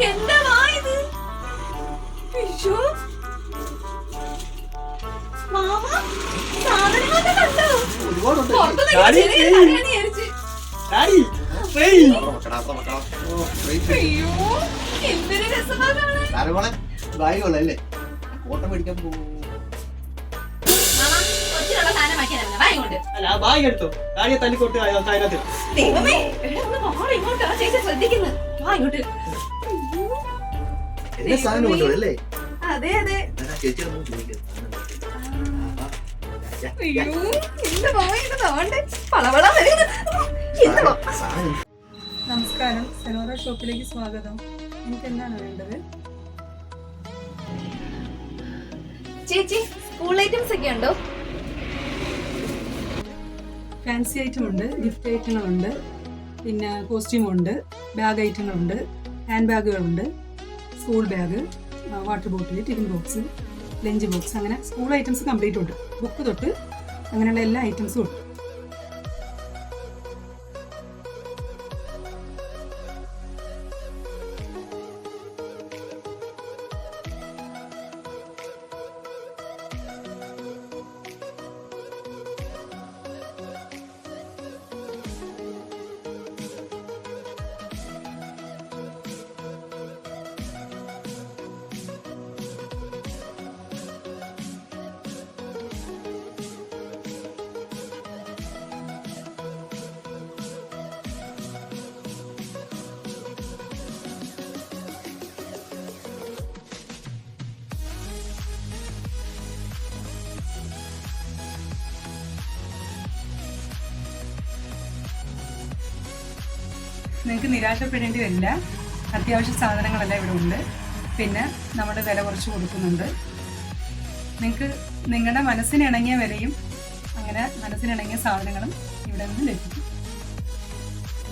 എന്താ ഇത്? മാമ സാധനങ്ങളൊക്കെ കണ്ടോ? എന്തൊരു രസമാണ്. ഓട്ടം മേടിക്കാൻ പോകും. അതെ അതെ. നമസ്കാരം, സെനോറ ഷോപ്പിലേക്ക് സ്വാഗതം. നിങ്ങൾക്ക് എന്താണ് വേണ്ടത്? ചേച്ചി, സ്കൂൾ ഐറ്റംസ് ഒക്കെ ഉണ്ടോ? ഫാൻസി ഐറ്റം ഉണ്ട്, ഗിഫ്റ്റ് ഐറ്റങ്ങളുണ്ട്, പിന്നെ കോസ്റ്റ്യൂമുണ്ട്, ബാഗ് ഐറ്റങ്ങളുണ്ട്, ഹാൻഡ് ബാഗുകളുണ്ട്, school bag, water bottle, tiffin box, lunch box, അങ്ങനെ സ്കൂൾ ഐറ്റംസ് കംപ്ലീറ്റ് ഉണ്ട്. ബുക്ക് തൊട്ട് അങ്ങനെയുള്ള എല്ലാ ഐറ്റംസും ഉണ്ട്. നിങ്ങൾക്ക് നിരാശപ്പെടേണ്ടി വരില്ല. അത്യാവശ്യ സാധനങ്ങളെല്ലാം ഇവിടെ ഉണ്ട്. പിന്നെ നമ്മൾ വില കുറച്ച് കൊടുക്കുന്നുണ്ട്. നിങ്ങൾക്ക് നിങ്ങളുടെ മനസ്സിനിണങ്ങിയ വിലയും അങ്ങനെ മനസ്സിനിണങ്ങിയ സാധനങ്ങളും ഇവിടെ നിന്ന് ലഭിക്കും.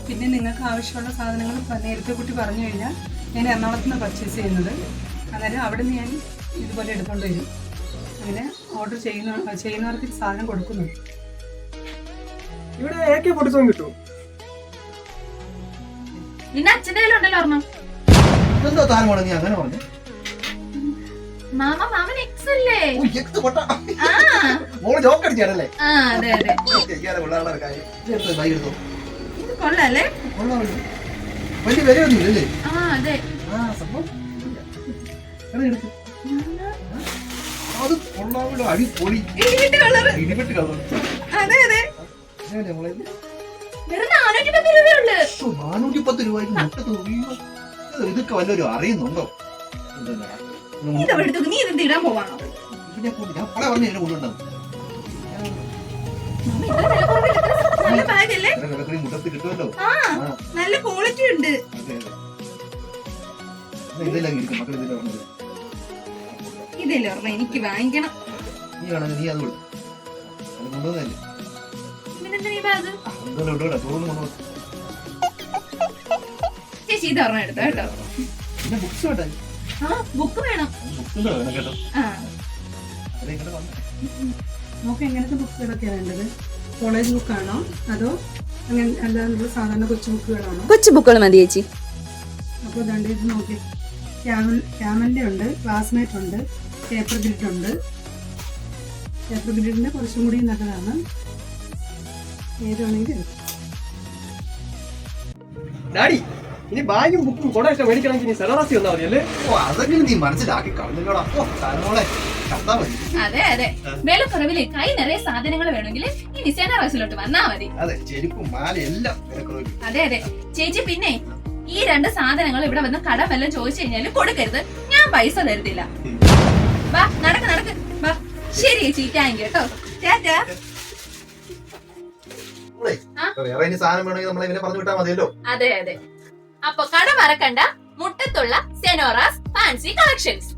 പിന്നെ നിങ്ങൾക്ക് ആവശ്യമുള്ള സാധനങ്ങൾ നേരത്തെ കുട്ടി പറഞ്ഞു കഴിഞ്ഞാൽ ഞാൻ എറണാകുളത്ത് നിന്ന് പർച്ചേസ് ചെയ്യുന്നത്. അന്നേരം അവിടെ നിന്ന് ഞാൻ ഇതുപോലെ എടുത്തുകൊണ്ട് വരും. അങ്ങനെ ഓർഡർ ചെയ്യുന്നവർക്ക് സാധനം കൊടുക്കുന്നുണ്ട്. ഇവിടെ AK-47 കിട്ടും. നിന്റെ അച്ഛൻ്റെ കയ്യിലുണ്ടല്ലോ ഓർമ്മ. എന്താ താരമാണ് നീ അങ്ങനെ പറഞ്ഞു? മാമൻ എക്സ് അല്ലേ? മോള് ജോക്ക് അടിച്ചാണല്ലേ? അതെ അതെ. ഇത് കൊള്ളാല്ലേ? വലിയ വിലയൊന്നുമില്ലല്ലേ? അതെ. അത് കൊള്ളാമല്ലോ, അടിപൊളി. ഇടിവെട്ട് കളർ. അതെ അതെ. വെറും 410 രൂപയുള്ളൂ. 410 രൂപയ്ക്ക് മുട്ട തൂങ്ങിയോ? ഇതൊക്കെ വല്ലവരും അറിയുന്നുണ്ടോ? നീ ഇതെന്ത് ഇടാൻ പോവാണോ? ഞാൻ പല പറഞ്ഞു എന്നെ കൊണ്ടുണ്ടാവും. നല്ല ബാഗല്ലേ? മുട്ടത്ത് കിട്ടുമല്ലോ. നല്ല ക്വാളിറ്റി ഉണ്ട്. ഇതെല്ലാം ഇരിക്കും മക്കൾ. ഇതല്ലേ ഓർമ്മ എനിക്ക് വാങ്ങിക്കണം. നീ വേണമെങ്കിൽ നീ അത് കൊടുക്കും. അത് കൊണ്ടുവന്നല്ലേ? ചേച്ചി ഇത് ഓർമ്മ എടുത്തോ കേട്ടോ. ബുക്ക് വേണം. നമുക്ക് എങ്ങനത്തെ ബുക്കുകളൊക്കെയാണ് വേണ്ടത്? കോളേജ് ബുക്കാണോ അതോ അങ്ങനെ അല്ലാതെ സാധാരണ കൊച്ചു ബുക്കുകളാണോ? കൊച്ചു ബുക്കുകൾ മതി ചേച്ചി. അപ്പോൾ ദാണ്ട് ഇത് നോക്കി. ക്യാമലിൻ്റെ ഉണ്ട്, ക്ലാസ്മേറ്റ് ഉണ്ട്, പേപ്പർ ഗ്രിഡ് ഉണ്ട്. പേപ്പർ ഗ്രിഡിൻ്റെ കുറച്ചും കൂടി നല്ലതാണ്. ഏതാണെങ്കിൽ ഡാഡി, ഇനി ബാഗും ബുക്കും കൊടയൊക്കെ മേടിക്കണമെങ്കിൽ ഇനി സെനോറാസി വന്നാൽ മതിയല്ലേ? അതൊക്കെ നീ മനസ്സിലാക്കി കളഞ്ഞോടാ. അതെ അതെ. വിലക്കുറവില് കൈ നിറയെ സാധനങ്ങൾ വേണമെങ്കിൽ ഇനി സെനോറാസിലോട്ട് വന്നാ മതി. അതെ, ചെരുപ്പും മാല എല്ലാം വിലക്കുറവിൽ. അതെ അതെ. ചേച്ചി പിന്നെ ഈ 2 സാധനങ്ങൾ ഇവിടെ വന്ന് കടം വല്ലതും ചോദിച്ചു കഴിഞ്ഞാൽ കൊടുക്കരുത്. ഞാൻ പൈസ തരത്തില്ല. വാ നടക്ക് വാ. ശരി ചേച്ചി, താങ്ക് യു കേട്ടോ. ടാറ്റാ. വേറെ സാധനം വേണമെങ്കിൽ നമ്മളെ ഇങ്ങനെ പറഞ്ഞു വിട്ടാൽ മതിയല്ലോ. അതെ അതെ. അപ്പൊ കട മറക്കണ്ട, മുട്ടത്തുള്ള സെനോറാസ് ഫാൻസി കളക്ഷൻസ്.